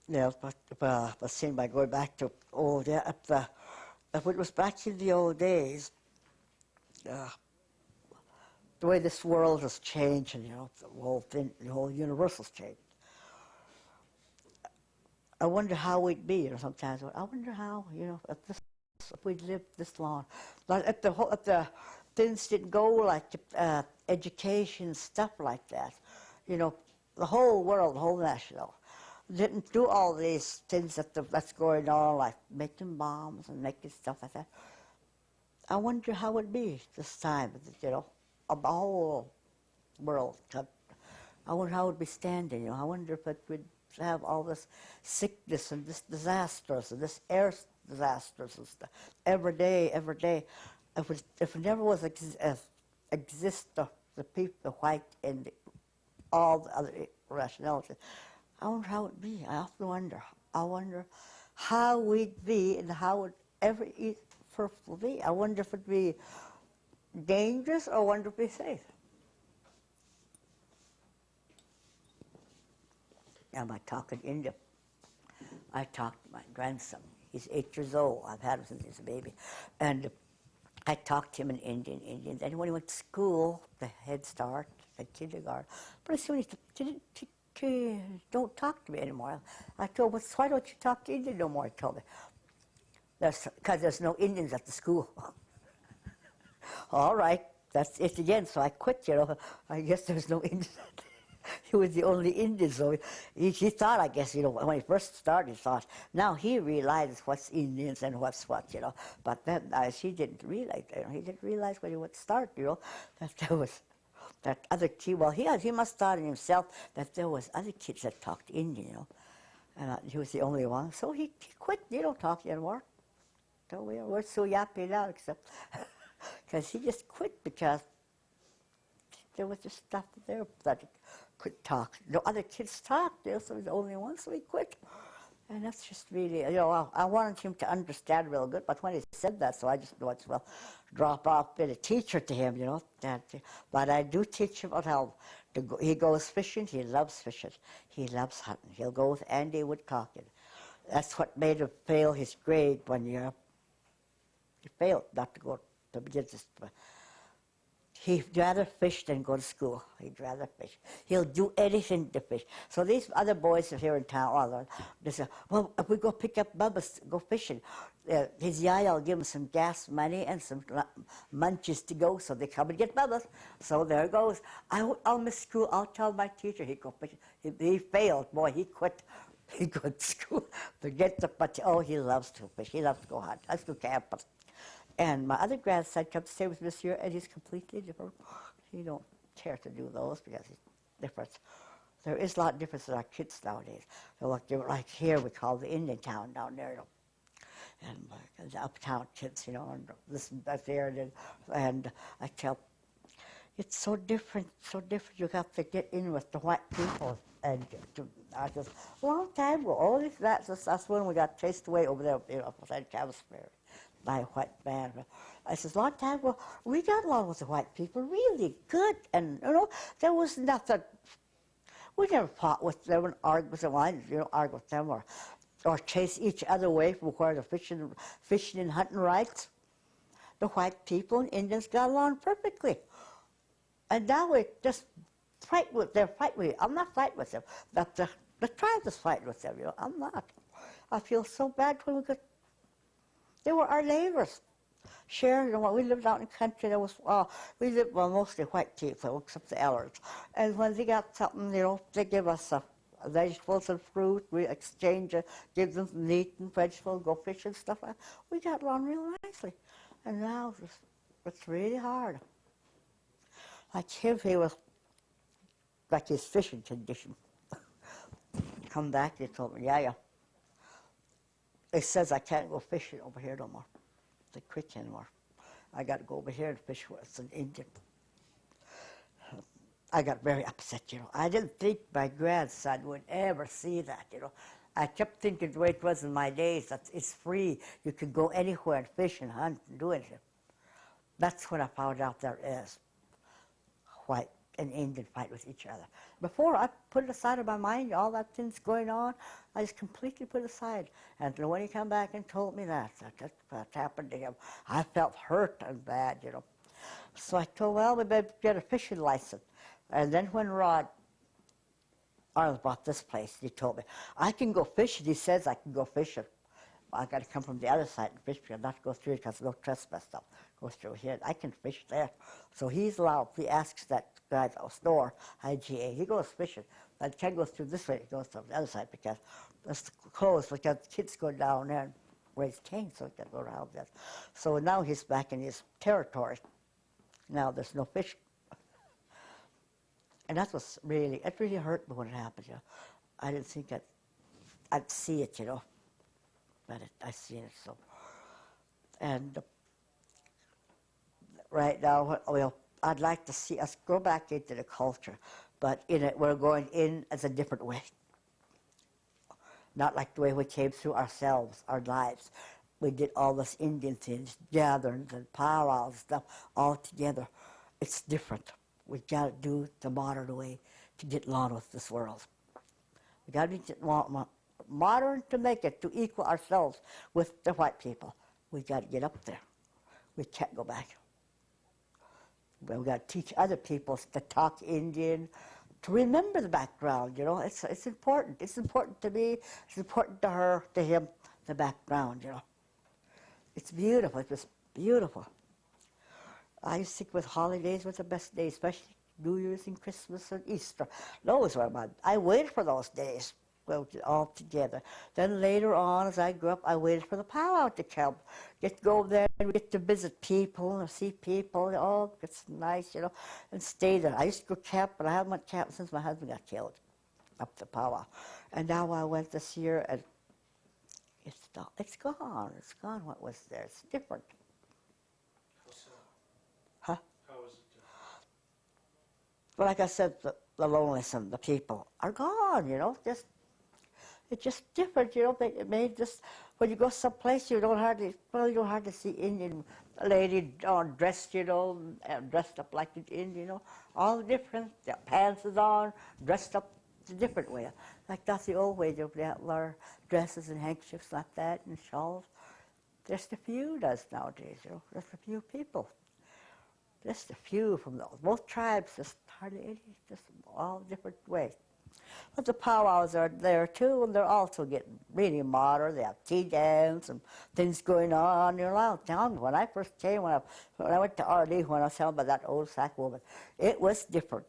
Yeah, but seeing by going back to old, yeah, if it was back in the old days, uh, the way this world has changed, and the whole thing, the whole universe has changed. I wonder how we'd be. Sometimes I wonder how, if we'd lived this long. Like if the things didn't go like education stuff like that, the whole world, the whole national, didn't do all these things that's going on, like making bombs and making stuff like that. I wonder how it'd be this time, of the whole world. I wonder how it'd be standing. I wonder if it would have all this sickness and this disasters and this air disasters and stuff every day. If it never was exist the people, the white and all the other rationalities, I wonder how it'd be. I often wonder. I wonder how we'd be and how it ever will be. I wonder if it'd be dangerous or I wonder if it'd be safe. Am I talking Indian? I talked to my grandson. He's 8 years old. I've had him since he was a baby. And I talked to him in Indian. Then when he went to school, the Head Start, the kindergarten, pretty soon he don't talk to me anymore. I told him, why don't you talk to Indian no more? He told me, because there's no Indians at the school. All right, that's it again. So I quit, I guess there's no Indians. He was the only Indian, so he thought, I guess, when he first started, he thought, now he realizes what's Indians and what's what, But then he didn't realize, he didn't realize when he would start, that there was that other kid. Well, he must have thought in himself that there was other kids that talked Indian, and he was the only one. So he quit. He don't talk anymore. So we're so yappy now, except because he just quit because there was just stuff there that he could talk. No other kids talked, so he was the only one, so he quit. And that's just really, I wanted him to understand real good, but when he said that, so I just thought, well, drop off, been a teacher to him, But I do teach him about how to go. He goes fishing, he loves fishing, he loves hunting. He'll go with Andy Woodcock. That's what made him fail his grade one year. He failed not to go to begin this. He'd rather fish than go to school. He'd rather fish. He'll do anything to fish. So these other boys are here in town, they say, well, if we go pick up Bubba's, go fishing, his yaya will give him some gas money and some munchies to go, so they come and get Bubba's. So there goes. I'll miss school. I'll tell my teacher he'd go fishing. He failed. Boy, he quit. He go to school. But he loves to fish. He loves to go hunt. Let's go camping. And my other grandson comes to stay with me this year, and he's completely different. He don't care to do those because he's different. There is a lot of difference in our kids nowadays. Like here, we call the Indian town down there, and the uptown kids, and listen back there, and I tell, it's so different, so different. You have to get in with the white people. And I just, a long time ago, that's when we got chased away over there, outside Campbellsbury by a white man. I says, long time ago, we got along with the white people really good. And, there was nothing, we never fought with them and argued with them, argue with them or chase each other away from where they're fishing and hunting rights. The white people and Indians got along perfectly. And now we just fight with them. I'm not fighting with them. The tribe is fighting with them, I'm not. I feel so bad when they were our neighbors. Shared, we lived out in the country. We lived mostly white people, except the elders. And when they got something, they give us vegetables and fruit. We exchange, give them meat and vegetables, go fishing and stuff. We got along real nicely. And now it's really hard. Like him, he was like his fishing condition. Come back, he told me, yeah. It says I can't go fishing over here no more. They quit anymore. I got to go over here and fish with an Indian. I got very upset, I didn't think my grandson would ever see that, I kept thinking the way it was in my days, that it's free. You could go anywhere and fish and hunt and do anything. That's when I found out there is white an Indian fight with each other. Before, I put it aside of my mind, all that things going on, I just completely put it aside. And when he came back and told me that happened to him, I felt hurt and bad, you know. So I told, well, we better get a fishing license. And then when Rod Arnold bought this place, he told me, I can go fishing. He says I can go fishing. I got to come from the other side and fish because not go through it because no trespass stuff goes through here. I can fish there. So he's allowed. He asks that guy at the store, IGA, he goes fishing. But he can't go through this way. He goes to the other side because it's closed because the kids go down there and raise cane so he can go around that. So now he's back in his territory. Now there's no fish. And that was really, it really hurt me when it happened, you know. I didn't think I'd see it, you know. But I seen it, so. And right now, well, I'd like to see us go back into the culture, but in it, we're going in as a different way. Not like the way we came through ourselves, our lives. We did all this Indian things, gatherings and powwows and stuff all together. It's different. We got to do the modern way to get along with this world. We got to be modern to make it, to equal ourselves with the white people. We got to get up there. We can't go back. We got to teach other people to talk Indian, to remember the background. You know, it's important. It's important to me. It's important to her, to him. The background. You know, it's beautiful. It was beautiful. I used to think with holidays was the best days, especially New Year's and Christmas and Easter. Those were I waited for those days. Well, all together. Then later on, as I grew up, I waited for the powwow to come. Get to go there and get to visit people and see people. Oh, it's nice, you know, and stay there. I used to go camp, but I haven't went camp since my husband got killed up the powwow. And now I went this year, and it's gone. It's gone. What was there? It's different. How so? Huh? How is it different? Well, like I said, the loneliness and the people are gone. You know, it's just different, you know. It made just when you go someplace you don't hardly see Indian lady dressed, you know, dressed up like an Indian, you know, all different. Their pants is on, dressed up a different way. Like that's the old way. They wear dresses and handkerchiefs like that and shawls. Just a few does nowadays, you know. Just a few people. Just a few from those. Both tribes, just hardly any, just all different ways. But the powwows are there too, and they're also getting really modern. They have tea dance and things going on. You know, I'll tell you, when I first came, when I went to RD, when I was telling about that old sack woman, it was different.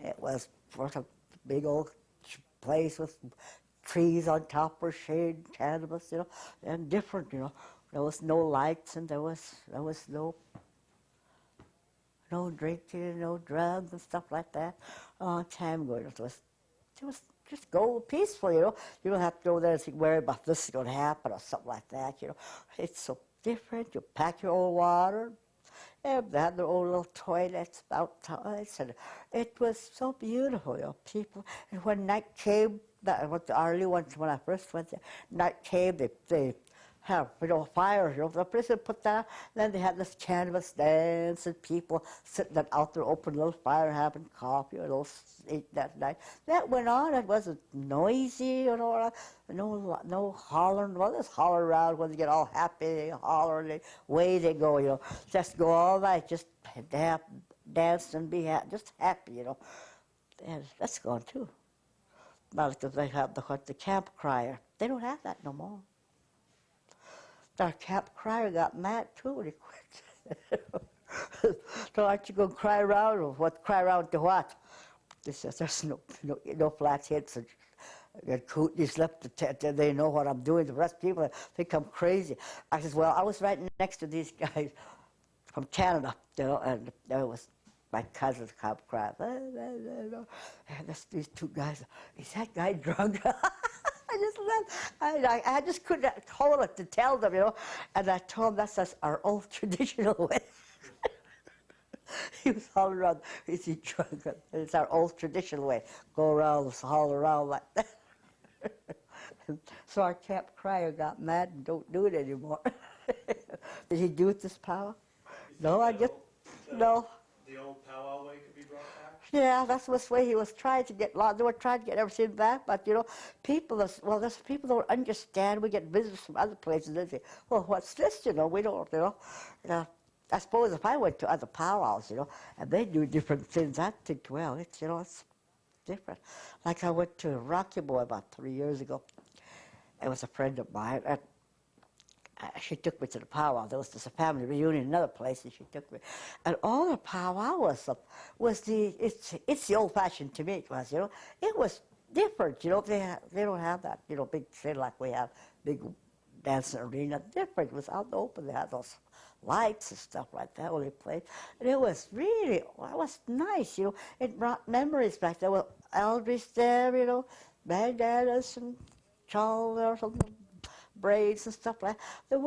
It was first a big old place with trees on top for shade, cannabis, you know, and different, you know. There was no lights, and there was no drinking, no drugs and stuff like that. Time going, it was just go peaceful, you know. You don't have to go there and think, worry about this is going to happen or something like that, you know. It's so different. You pack your own water. And they had their own little toilets, about toilets, and it was so beautiful, you know, people. And when night came, that was the early ones when I first went there. Night came, they have, you know, fires, you know, the prison put that, then they had this canvas dance and people sitting out there, open little fire, having coffee or those eat that night. That went on. It wasn't noisy, you know, no hollering. Well, there's holler around when they get all happy, they holler, and away they go, you know. Just go all night, just dance and be just happy, you know. And that's gone too. Now because they have the camp crier. They don't have that no more. Our camp crier got mad too when he quit. So aren't you going to cry around? Or what? Cry around to what? They said, there's no flatheads and Kootenays left. They know what I'm doing. The rest of people think I'm crazy. I said, well, I was right next to these guys from Canada, you know, and there was my cousin's camp crier. And these two guys, is that guy drunk? I just couldn't hold it to tell them, you know. And I told them that's our old traditional way. He was hollering around, is he drunk? It's our old traditional way. Go around, holler around like that. So our camp crier got mad and don't do it anymore. Did he do it this powwow? No, I just, no. The old powwow way could be brought Yeah, that's the way he was trying to get. They were trying to get everything back, but you know, there's people don't understand. We get business from other places. They say, "Well, what's this?" You know, we don't. I suppose if I went to other powwows, you know, and they do different things, I'd think, well, it's different. Like I went to Rocky Boy about 3 years ago. It was a friend of mine, and she took me to the powwow. There was just a family reunion in another place, and she took me. And all the powwow was it's the old-fashioned to me. It was, you know, it was different. You know, they don't have that, you know, big thing like we have, big dancing arena. Different. It was out in the open. They had those lights and stuff like that when they played, and it was really, well, it was nice. You know, it brought memories back. There were elders there, you know, bandanas and shawls or something, braids and stuff like that. There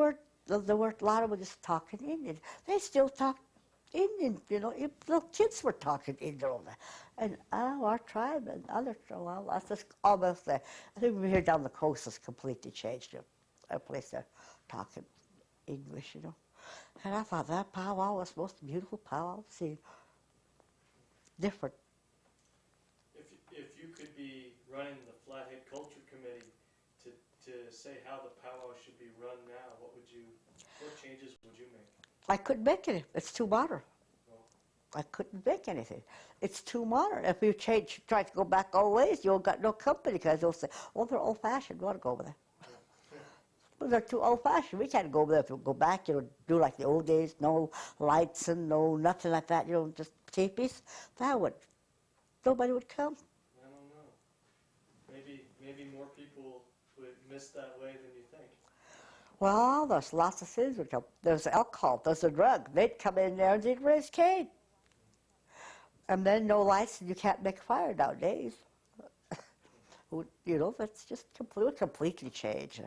were a lot of them just talking Indian. They still talk Indian, you know. Little kids were talking Indian over there. And our tribe and other tribes, well, that's just almost there. I think we're here down the coast has completely changed. A place they're talking English, you know. And I thought that powwow was the most beautiful powwow I've seen. Different. If you could be running the Flathead Culture Committee to say how the powwow should be run now, what changes would you make? I couldn't make it. It's too modern. No. I couldn't make anything. It's too modern. If you try to go back all ways, you've got no company because they'll say, "Oh, they're old-fashioned. We want to go over there." Well, they're too old-fashioned. We can't go over there. If we go back, you know, do like the old days, no lights and no nothing like that, you know, just teepees. Nobody would come. I don't know. Maybe more people would miss that way than you think. Well, there's lots of things. There's alcohol. There's a drug. They'd come in there and they'd raise cane. And then no lights, and you can't make a fire nowadays. You know, that's just completely changed.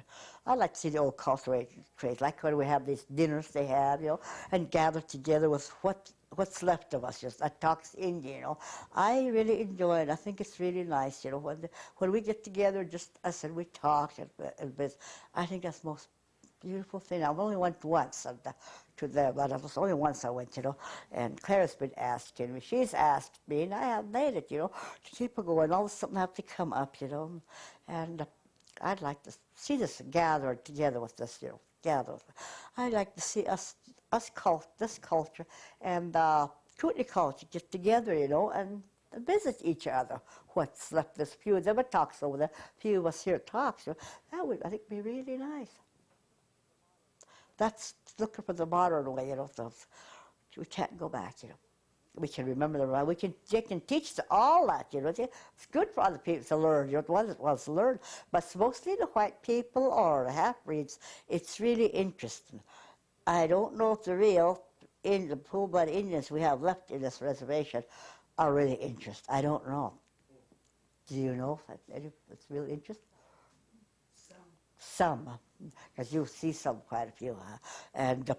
I like to see the old culture trade, like when we have these dinners they have, you know, and gather together with what's left of us, just that talks Indian, you know. I really enjoy it. I think it's really nice, you know, when we get together, just us and we talk and I think that's the most beautiful thing. I've only went once to there, but it was only once I went, you know. And Clara's been asking me. She's asked me, and I have made it, you know, to keep it going. Always something have to come up, you know. And I'd like to see this gathered together with this, you know, I'd like to see this culture and Kootenai culture get together, you know, and visit each other. What's left? There's few of them that talks over there. Few of us here talks. You know. That would, I think, be really nice. That's looking for the modern way, you know. We can't go back, you know. We can remember the right. They can teach all that, you know. It's good for other people to learn, you know, what was to learn. But mostly the white people or the half-breeds, it's really interesting. I don't know if the real the full-blood Indians we have left in this reservation are really interested. I don't know. Do you know if it's really interesting? Some, because you see quite a few, and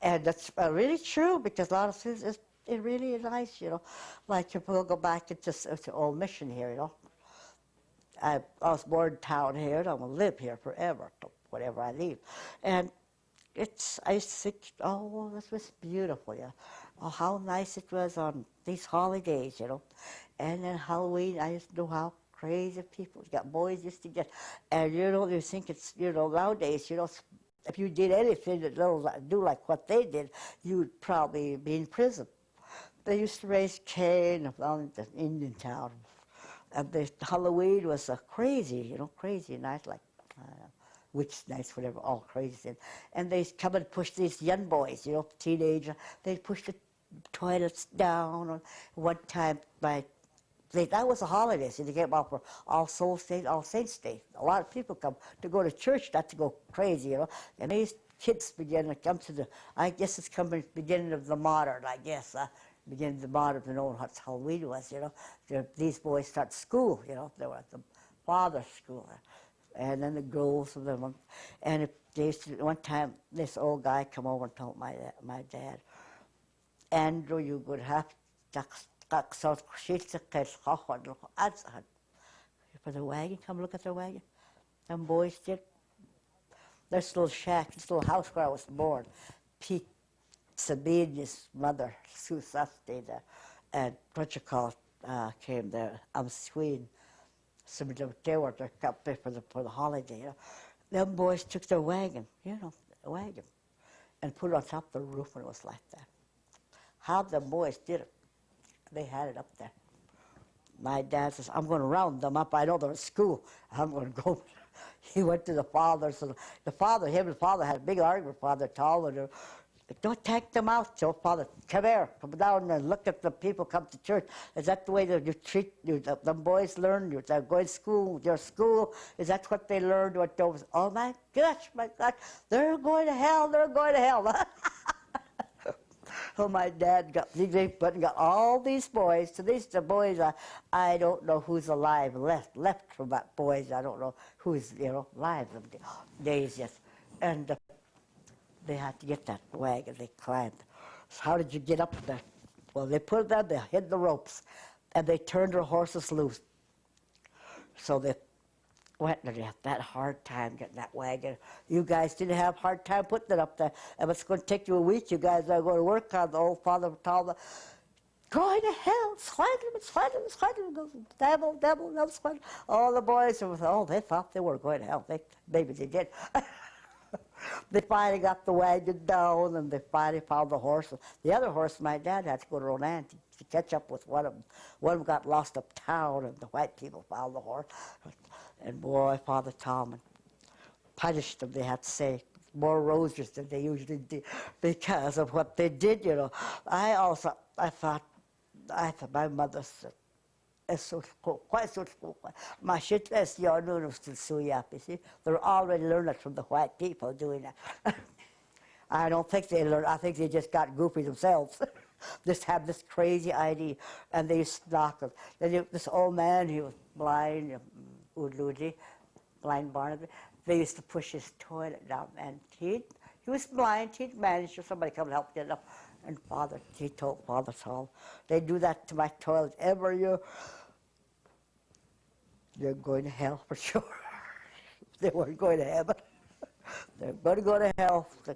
and that's really true because a lot of things is really nice, you know. Like if we'll go back to Old Mission here, you know. I was born in town here, and I'm gonna live here forever, whatever I leave, and I used to think, oh, this was beautiful, yeah. Oh, how nice it was on these holidays, you know, and then Halloween. I used to know how crazy people boys used to get, and you know, you think it's, you know, nowadays, you know, if you did anything that do like what they did, you'd probably be in prison. They used to raise cane around the Indian town, and the Halloween was a crazy night, like witch nights, whatever, all crazy. And they come and push these young boys, you know, teenagers. They push the toilets down. Or one time, that was a holiday, so they came out for All Souls Day, All Saints Day. A lot of people come to go to church, not to go crazy, you know. And these kids begin to come to I guess it's coming beginning of the modern, I guess. Beginning of the modern, to know what Halloween was, you know. These boys start school, you know. They were at the father's school. And then the girls of them. And one time, this old guy come over and told my dad, Andrew, you would have to for the wagon, come look at the wagon. Them boys did. This little shack, this little house where I was born, peaked Sabine, his mother, Susa stayed there, and what you call it, came there. Sween. Some of them, they were up there for the holiday. You know. Them boys took their wagon, a wagon, and put it on top of the roof, and it was like that. How the boys did it, they had it up there. My dad says, I'm going to round them up. I know they're at school. I'm going to go. He went to the father. So him and the father had a big argument. Father told him, don't take them out. So Father, come here. Come down and look at the people come to church. Is that the way that you treat them boys learn? They're going to school, your school. Is that what they learned? Oh, my gosh. They're going to hell. They're going to hell. Oh, my dad got all these boys. So the boys, I don't know who's alive left from that boys. I don't know who's alive them days yet. And they had to get that wagon. They climbed. So how did you get up there? Well, they put it down. They hid the ropes, and they turned their horses loose. So they went and they had that hard time getting that wagon. You guys didn't have a hard time putting it up there. If it's going to take you a week, you guys are going to work on the old Father told them, going to hell, swindling, devil, swindling. All the boys, they thought they were going to hell. Maybe they did. They finally got the wagon down, and they finally found the horse. The other horse, my dad had to go to Ronan to catch up with one of them. One of them got lost uptown, and the white people found the horse. And boy, Father Tom punished them, they had to say, more roses than they usually did because of what they did, I thought my mother said, my shit is your noodles to suyap, you see. They're already learning from the white people doing that. I don't think they learned, I think they just got goofy themselves. Just have this crazy idea, and they used to knock them. Then this old man, he was blind, blind Barnaby. They used to push his toilet down, and he was blind. He'd manage if somebody come and help get it up. And he told Father Saul, they do that to my toilet every year. You're going to hell for sure. They weren't going to heaven. They're going to go to hell. They're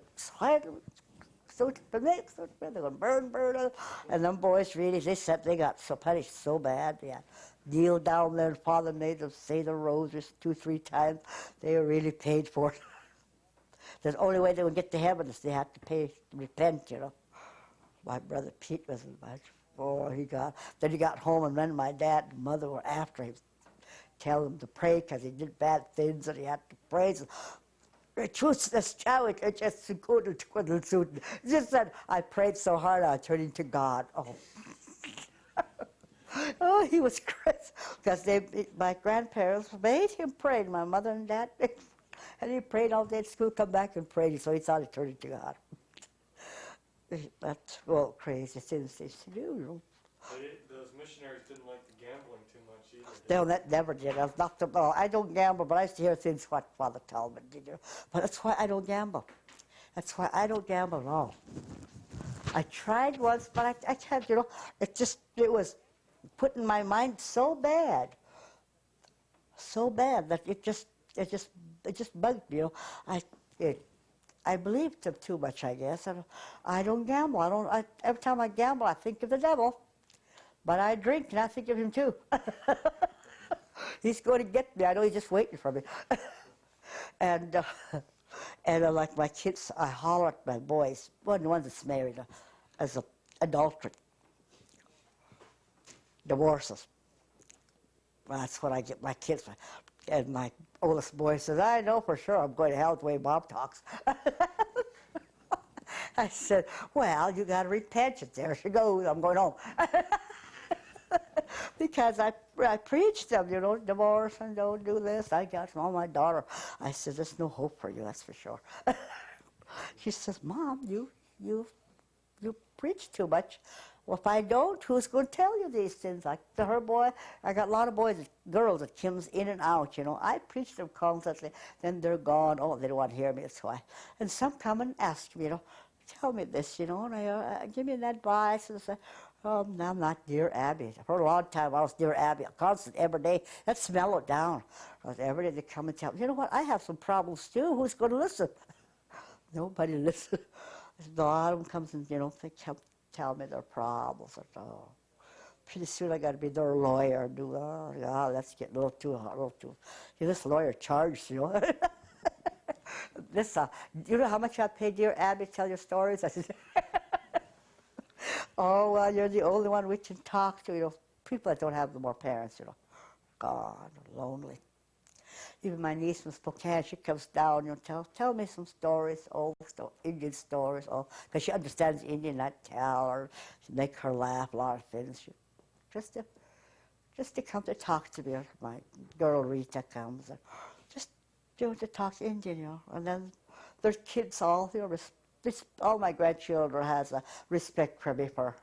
going to burn. And them boys really, they got so punished so bad. They had kneel down there, and Father made them say the roses 2-3 times. They were really paid for it. The only way they would get to heaven is they had to repent, My brother Pete was much. Oh, then he got home, and then my dad and mother were after him, telling him to pray because he did bad things, and he had to pray. Just that I prayed so hard I turned into God. Oh, he was crazy because my grandparents made him pray. My mother and dad, and he prayed all day at school. Come back and prayed, so he thought he turned into God. That's crazy things they used to do. Those missionaries didn't like the gambling too much either. No, that never did. I don't gamble, but I used to hear things what Father Talbot did. But that's why I don't gamble. That's why I don't gamble at all. I tried once, but I can't. It was put in my mind so bad that it just bugged me. I believed them too much, I guess. And I don't gamble. Every time I gamble, I think of the devil. But I drink, and I think of him too. He's going to get me. I know he's just waiting for me. And like my kids, I holler at my boys. One that's married as an adultery. Divorces. That's what I get my kids for. And my oldest boy says, I know for sure I'm going to hell the way Bob talks. I said, well, you got to repent. There she goes. I'm going home. Because I preached them, divorce and don't do this. I got from my daughter. I said, there's no hope for you, that's for sure. She says, Mom, you preach too much. Well, if I don't, who's going to tell you these things? Like to her boy, I got a lot of girls that comes in and out, I preach them constantly. Then they're gone. Oh, they don't want to hear me, that's why. And some come and ask me, tell me this, and I give me an advice. And I say, oh, no, I'm not Dear Abby. For a long time, I was Dear Abby, constant every day. That's mellowed down. Every day they come and tell me, you know what, I have some problems too. Who's going to listen? Nobody listens. A lot of them comes and, you know, they come tell me their problems. And, oh, pretty soon I got to be their lawyer. And do, oh, yeah, let's get a little too hot, a little too. Yeah, this lawyer charged, you know. This, you know how much I paid dear Abby to tell your stories? I said, oh, well, you're the only one we can talk to, you know. People that don't have no more parents, you know. God, lonely. Even my niece from Spokane, she comes down, you know, tell me some stories, old Indian stories, because she understands Indian. I tell her, make her laugh, a lot of things. Just to come to talk to me. My girl Rita comes, and just to talk Indian, you know. And then there's kids all, you know, all my grandchildren has a respect for me for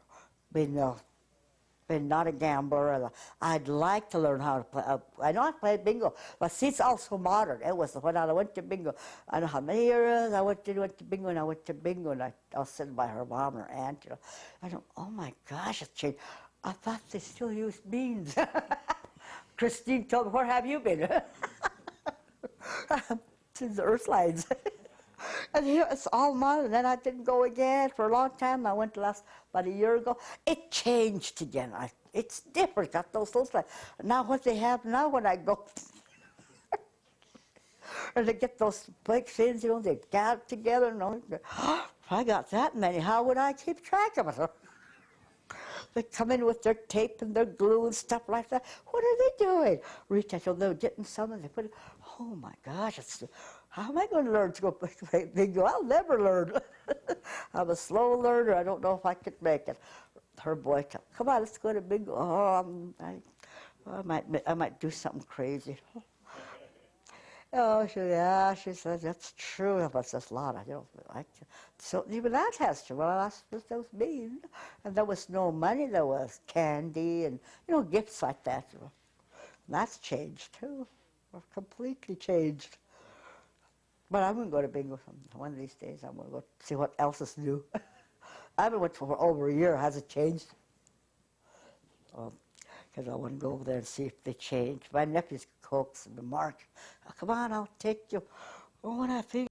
being not a gambler. And I'd like to learn how to play. I know I played bingo, but see, it's also modern. It was when I went to bingo. I know how many years I went to bingo, and I went to bingo, and I was sitting by her mom or aunt. You know, I don't. Oh my gosh, it's changed. I thought they still use beans. Christine told me, "Where have you been?" Since the Earthlines. And here it's all modern. And then I didn't go again for a long time. I went about a year ago. It changed again. It's different. Got those like now what they have now when I go, and they get those big things, you know, they gather together. And if I got that many, how would I keep track of it? They come in with their tape and their glue and stuff like that. What are they doing? Rita told they were getting some and they put it. Oh my gosh, how am I going to learn to go play bingo? I'll never learn. I'm a slow learner. I don't know if I could make it. Her boy told, come on, let's go to bingo. Oh, I might do something crazy. Oh, she said, that's true. But there's a lot. I don't like to. So even that has to. Well, that was mean. And there was no money. There was candy and, you know, gifts like that. You know. And that's changed, too. Or completely changed. But I'm going to go to bingo one of these days. I'm going to go see what else is new. I haven't went for over a year. Has it changed? Because I want to go over there and see if they change. My nephew's coaxing me, Mark, oh, come on, I'll take you. Oh, when I think